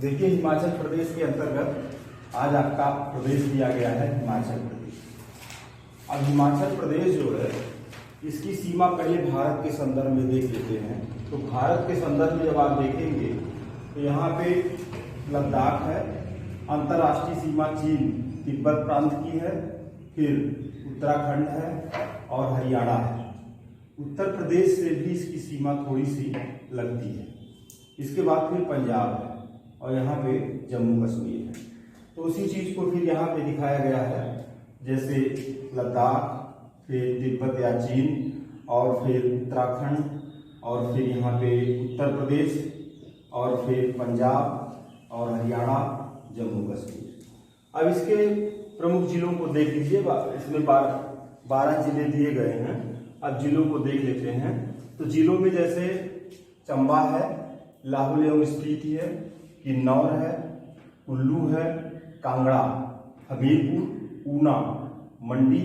देखिए, हिमाचल प्रदेश के अंतर्गत आज आपका प्रदेश दिया गया है हिमाचल प्रदेश। अब हिमाचल प्रदेश जो है इसकी सीमा पहले भारत के संदर्भ में देख लेते हैं। तो भारत के संदर्भ में जब आप देखेंगे तो यहाँ पे लद्दाख है, अंतर्राष्ट्रीय सीमा चीन तिब्बत प्रांत की है, फिर उत्तराखंड है और हरियाणा है। उत्तर प्रदेश से भी इसकी सीमा थोड़ी सी लगती है। इसके बाद फिर पंजाब है और यहाँ पे जम्मू कश्मीर है। तो उसी चीज़ को फिर यहाँ पे दिखाया गया है, जैसे लद्दाख, फिर तिब्बत या चीन, और फिर उत्तराखंड, और फिर यहाँ पे उत्तर प्रदेश, और फिर पंजाब और हरियाणा, जम्मू कश्मीर। अब इसके प्रमुख जिलों को देख लीजिए। इसमें 12 जिले दिए गए हैं। अब जिलों को देख लेते हैं। तो जिलों में जैसे चंबा है, लाहौल एवं स्पीति है, किन्नौर है, कुल्लू है, कांगड़ा, हमीरपुर, ऊना, मंडी,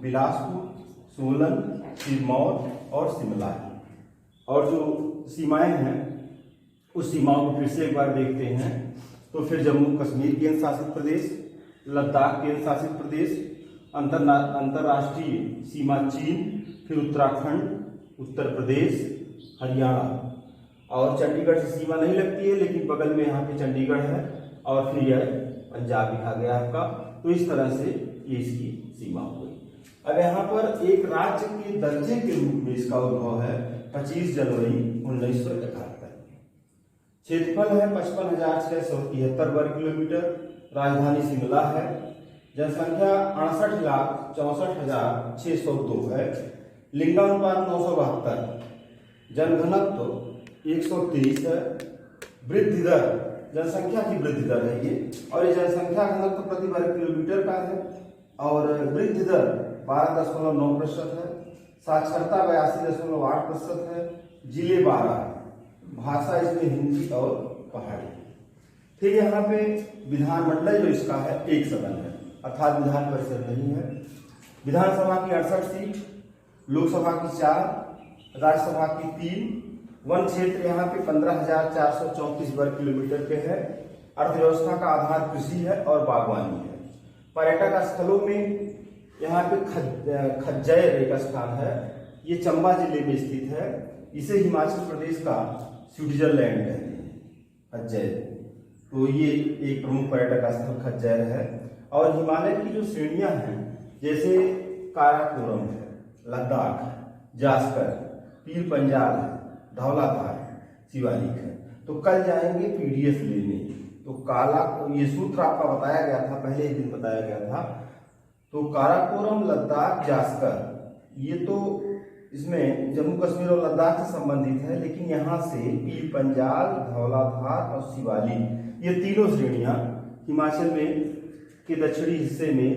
बिलासपुर, सोलन, सिरमौर और शिमला है। और जो सीमाएं हैं उस सीमाओं को फिर से एक बार देखते हैं। तो फिर जम्मू कश्मीर केंद्र शासित प्रदेश, लद्दाख केंद्र शासित प्रदेश, अंतर्राष्ट्रीय सीमा चीन, फिर उत्तराखंड, उत्तर प्रदेश, हरियाणा, और चंडीगढ़ से सीमा नहीं लगती है लेकिन बगल में यहाँ पे चंडीगढ़ है, और फिर यह पंजाब लिखा गया आपका। तो इस तरह से ये इसकी सीमा हो गई। अब यहाँ पर एक राज्य के दर्जे के रूप में इसका उद्भव है 25 जनवरी 1971। क्षेत्रफल है 55,673 वर्ग किलोमीटर। राजधानी शिमला है। जनसंख्या 68,64,602 है। लिंगानुपात 972। जनघनत्व 130 है। वृद्धि दर, जनसंख्या की वृद्धि दर है ये, और ये जनसंख्या घनत्व प्रति वर्ग किलोमीटर का है। और वृद्धि दर 12.9% है। साक्षरता 82.8% है। जिले 12 है। भाषा इसमें हिंदी और पहाड़ी। फिर यहाँ पे विधानमंडल जो इसका है एक सदन है, अर्थात विधान परिषद नहीं है। विधानसभा की 68 सीट, लोकसभा की 4, राज्यसभा की 3। वन क्षेत्र यहाँ पे 15,434 वर्ग किलोमीटर पे है। अर्थव्यवस्था का आधार कृषि है और बागवानी है। पर्यटक स्थलों में यहाँ पे खज्जैर एक स्थान है, ये चंबा जिले में स्थित है। इसे हिमाचल प्रदेश का स्विट्जरलैंड कहते हैं, खज्जैर। तो ये एक प्रमुख पर्यटक स्थल खज्जैर है। और हिमालय की जो श्रेणियां हैं जैसे काराकोरम है, लद्दाख है, जास्कर, पीर पंजाल है, धौलाधार, शिवालिक है। तो कल जाएंगे पीडीएफ लेने। तो ये सूत्र आपका बताया गया था, पहले एक दिन बताया गया था। तो काराकोरम, लद्दाख, जास्कर, ये तो इसमें जम्मू कश्मीर और लद्दाख से संबंधित है, लेकिन यहाँ से पीर पंजाल, धौलाधार और शिवालिक, ये तीनों श्रेणियां हिमाचल में के दक्षिणी हिस्से में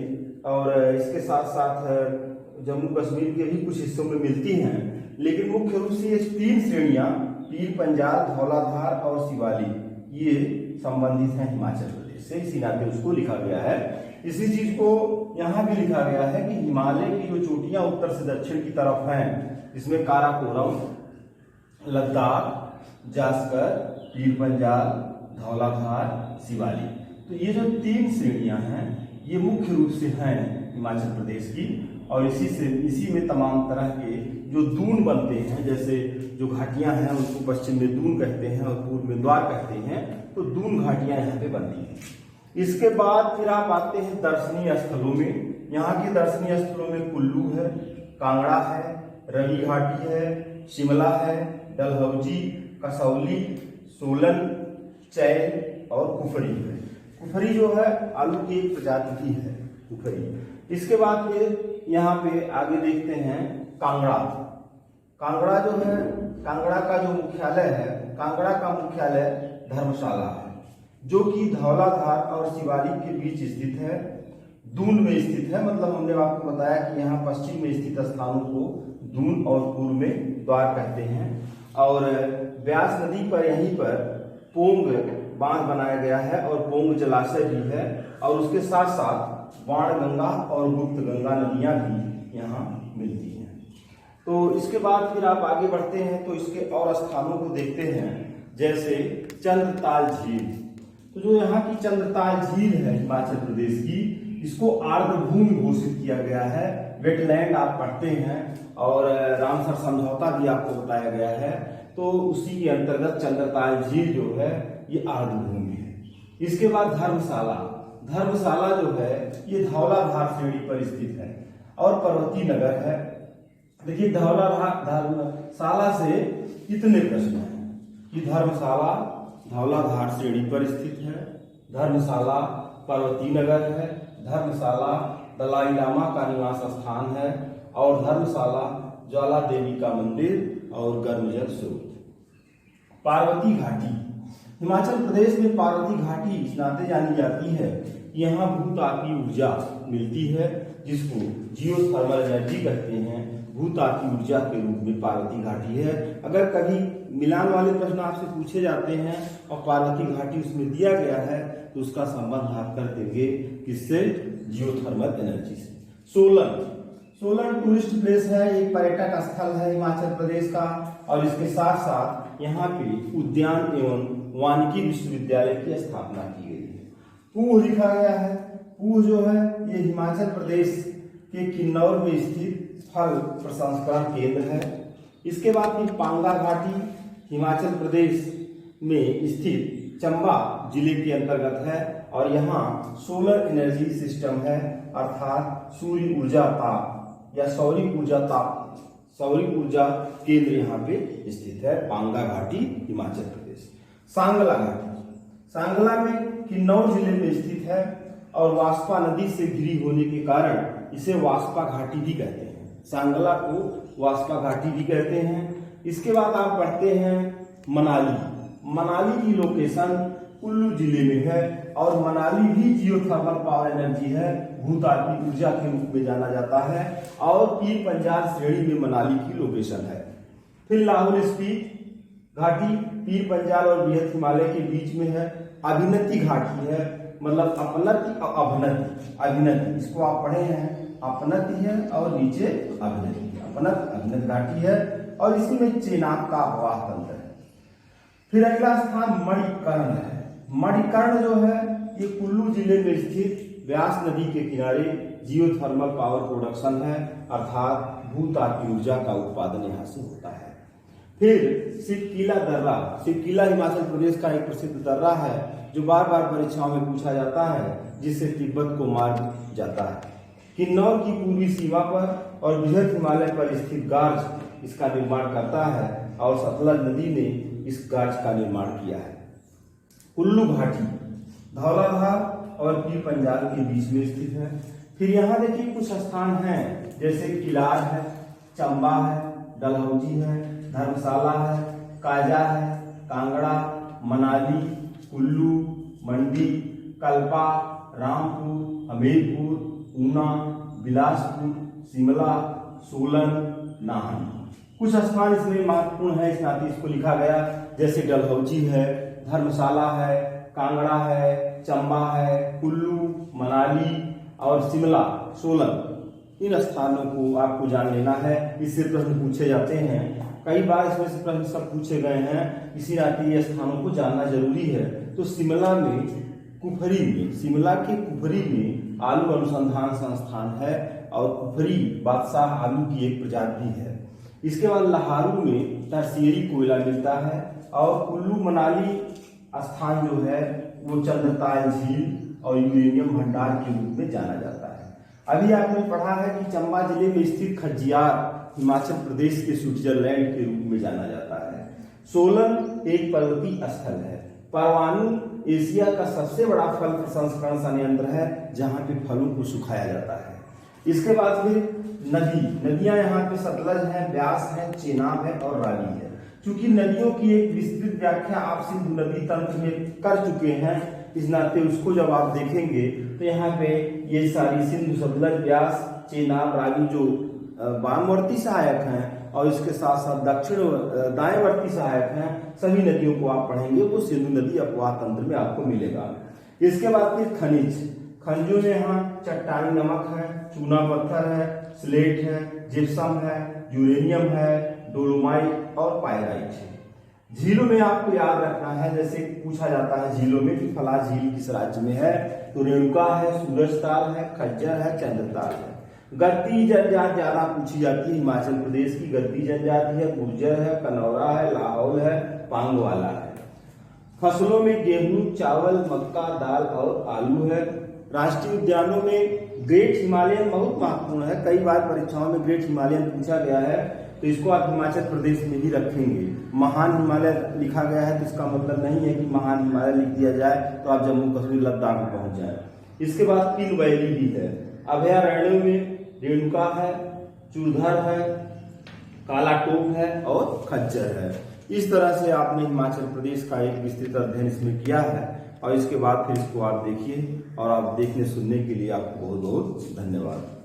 और इसके साथ साथ जम्मू कश्मीर के भी कुछ हिस्सों में मिलती हैं। लेकिन मुख्य रूप से ये 3 श्रेणियां पीर पंजाल, धौलाधार और शिवालिक ये संबंधित हैं हिमाचल प्रदेश से, इसी नाते उसको लिखा गया है। इसी चीज को यहाँ भी लिखा गया है कि हिमालय की जो चोटियां उत्तर से दक्षिण की तरफ हैं, इसमें काराकोरम, लद्दाख, जास्कर, पीर पंजाल, धौलाधार, शिवालिक, तो ये जो 3 श्रेणियां हैं ये मुख्य रूप से हैं हिमाचल प्रदेश की। और इसी में तमाम तरह के जो दून बनते हैं, जैसे जो घाटियां हैं उसको पश्चिम में दून कहते हैं और पूर्व में द्वार कहते हैं। तो दून घाटियां यहाँ पे बनती हैं। इसके बाद फिर आप आते हैं दर्शनीय स्थलों में। यहाँ की दर्शनीय स्थलों में कुल्लू है, कांगड़ा है, रवि घाटी है, शिमला है, डलहौजी, कसौली, सोलन, चैल और कुफरी है। कुफरी जो है आलू की एक प्रजाति की है कुफरी। इसके बाद फिर यहाँ पे आगे देखते हैं कांगड़ा। कांगड़ा जो है, कांगड़ा का जो मुख्यालय है, कांगड़ा का मुख्यालय धर्मशाला है, जो कि धौलाधार और शिवालिक के बीच स्थित है, दून में स्थित है। मतलब हमने आपको बताया कि यहाँ पश्चिम में स्थित स्थानों को दून और पूर्व में द्वार कहते हैं। और ब्यास नदी पर यहीं पर पोंग बांध बनाया गया है और पोंग जलाशय भी है, और उसके साथ साथ बाण गंगा और गुप्त गंगा नदियां भी यहाँ मिलती हैं। तो इसके बाद फिर आप आगे बढ़ते हैं तो इसके और स्थानों को देखते हैं, जैसे चंद्रताल झील। तो जो यहाँ की चंद्रताल झील है हिमाचल प्रदेश की, इसको आर्द्रभूमि घोषित किया गया है। वेटलैंड आप पढ़ते हैं और रामसर समझौता भी आपको बताया गया है, तो उसी के अंतर्गत चंद्रताल झील जो है ये आर्द्रभूमि है। इसके बाद धर्मशाला, धर्मशाला जो है ये धौलाधार श्रेणी पर स्थित है और पर्वतीय नगर है। देखिए धर्मशाला से कितने प्रश्न हैं कि धर्मशाला धौलाधार श्रेणी पर स्थित है, धर्मशाला पर्वतीय नगर है, धर्मशाला दलाई लामा का निवास स्थान है और धर्मशाला ज्वाला देवी का मंदिर और गर्मजल स्रोत। पार्वती घाटी, हिमाचल प्रदेश में पार्वती घाटी इस नाते जानी जाती है, यहाँ भूतापीय ऊर्जा मिलती है जिसको जियोथर्मल एनर्जी कहते हैं। भूतापीय ऊर्जा के रूप में पार्वती घाटी है। अगर कभी मिलान वाले प्रश्न आपसे पूछे जाते हैं और पार्वती घाटी उसमें दिया गया है तो उसका संबंध आप कर देंगे किससे? जियोथर्मल एनर्जी से। सोलन, सोलन टूरिस्ट प्लेस है, एक पर्यटक स्थल है हिमाचल प्रदेश का और इसके साथ साथ यहाँ पे उद्यान एवं वानिकी विश्वविद्यालय की स्थापना की गई है। पूह लिखा गया है, पूह जो है ये हिमाचल प्रदेश के किन्नौर में स्थित फल प्रसंस्करण केंद्र है। इसके बाद फिर पांगा घाटी हिमाचल प्रदेश में स्थित चंबा जिले के अंतर्गत है और यहाँ सोलर एनर्जी सिस्टम है, अर्थात सूर्य ऊर्जा ताप या सौर ऊर्जा केंद्र यहाँ पे स्थित है। पांगा घाटी हिमाचल प्रदेश। सांगला घाटी, सांगला में किन्नौर जिले में स्थित है और वास्पा नदी से घिरी होने के कारण इसे वास्पा घाटी भी कहते हैं। सांगला को वास्पा घाटी भी कहते हैं। इसके बाद आप पढ़ते हैं मनाली, मनाली की लोकेशन कुल्लू जिले में है और मनाली भी जियोथर्मल पावर एनर्जी है, भूतापीय ऊर्जा के रूप में जाना जाता है और पीर पंजाल श्रेणी में मनाली की लोकेशन है। फिर लाहौल स्पीति घाटी पीर पंजाल और बृहद हिमालय के बीच में है। अभिनति घाटी है, मतलब अपनति और अभनति, अभिनति इसको आप पढ़े हैं, अपनति है और नीचे अभिनति, अभिनत घाटी है और इसी में चेनाब का अपवाह तंत्र है। फिर अगला स्थान मणिकर्ण है। मणिकर्ण जो है ये कुल्लू जिले में स्थित व्यास नदी के किनारे जियोथर्मल पावर प्रोडक्शन है, अर्थात भूतापीय ऊर्जा का उत्पादन यहाँ से होता है। फिर सिपकीला दर्रा, सिपकीला हिमाचल प्रदेश का एक प्रसिद्ध दर्रा है जो बार बार परीक्षाओं में पूछा जाता है, जिससे तिब्बत को मार्ग जाता है। किन्नौर की पूर्वी सीमा पर और बृहद हिमालय पर स्थित गार्ज इसका निर्माण करता है और सतलज नदी ने इस गार्ज का निर्माण किया है। कुल्लू घाटी धौलाधार और पीर पंजाल के बीच में स्थित है। फिर यहाँ देखिए कुछ स्थान हैं जैसे किलार है, चंबा है, डलहौजी है, धर्मशाला है, काजा है, कांगड़ा, मनाली, कुल्लू, मंडी, कल्पा, रामपुर, हमीरपुर, ऊना, बिलासपुर, शिमला, सोलन, नाहन। कुछ स्थान इसमें महत्वपूर्ण है, इस नाते इसको लिखा गया, जैसे डलहौजी है, धर्मशाला है, कांगड़ा है, चंबा है, कुल्लू, मनाली और शिमला, सोलन। इन स्थानों को आपको जान लेना है, इससे प्रश्न पूछे जाते हैं। कई बार इसमें से प्रश्न सब पूछे गए हैं, इसी नाते ये स्थानों को जानना जरूरी है। तो शिमला में कुफरी में, शिमला के कुफरी में आलू अनुसंधान संस्थान है और कुफरी बादशाह आलू की एक प्रजाति है। इसके बाद लहारू में टर्शियरी कोयला मिलता है और कुल्लू मनाली स्थान जो है वो चंद्रताल झील और यूरेनियम भंडार के रूप में जाना जाता है। अभी आपने पढ़ा है कि चंबा जिले में स्थित खजियार हिमाचल प्रदेश के स्विट्जरलैंड के रूप में जाना जाता है। सोलन एक पर्वतीय स्थल है। परवाणु एशिया का सबसे बड़ा फल प्रसंस्करण संयंत्र है जहाँ पे फलों को सुखाया जाता है। इसके बाद फिर नदियां यहाँ पे सतलज है, ब्यास है, चेनाब है और रावी है। चूंकि नदियों की एक विस्तृत व्याख्या आप सिंधु नदी तंत्र में कर चुके हैं, इस नाते उसको जब आप देखेंगे तो यहाँ पे ये सारी सिंधु, सतलज, ब्यास, चेनाब, रावी जो वामवर्ती सहायक हैं और इसके साथ साथ दक्षिण दाएंवर्ती सहायक हैं, सभी नदियों को आप पढ़ेंगे वो सिंधु नदी अपवाह तंत्र में आपको मिलेगा। इसके बाद फिर खनिजों में यहाँ चट्टानी नमक है, चूना पत्थर है, स्लेट है, जिप्सम है, यूरेनियम है, डोलोमाइट और पायराइट है। झीलों में आपको याद रखना है, जैसे पूछा जाता है झीलों में कि फला झील किस राज्य में है, तो रेणुका है, सूरजताल है, खज्जर है, चंद्रताल है। गद्दी जनजाति ज्यादा पूछी जाती है, हिमाचल प्रदेश की गद्दी जनजाति है, गुर्जर है, कनौरा है, लाहौल है, पांगवाला है। फसलों में गेहूं, चावल, मक्का, दाल और आलू है। राष्ट्रीय उद्यानों में ग्रेट हिमालयन बहुत महत्वपूर्ण है, कई बार परीक्षाओं में ग्रेट हिमालयन पूछा गया है, तो इसको आप हिमाचल प्रदेश में ही रखेंगे। महान हिमालय लिखा गया है तो इसका मतलब नहीं है कि महान हिमालय लिख दिया जाए तो आप जम्मू कश्मीर लद्दाख में पहुंच जाए। इसके बाद तीन वैली भी है। अभयारण्यों में रेणुका है, चूरधर है, काला टोप है और खज्जर है। इस तरह से आपने हिमाचल प्रदेश का एक विस्तृत अध्ययन इसमें किया है और इसके बाद फिर इसको आप देखिए, और आप देखने सुनने के लिए आपको बहुत बहुत धन्यवाद।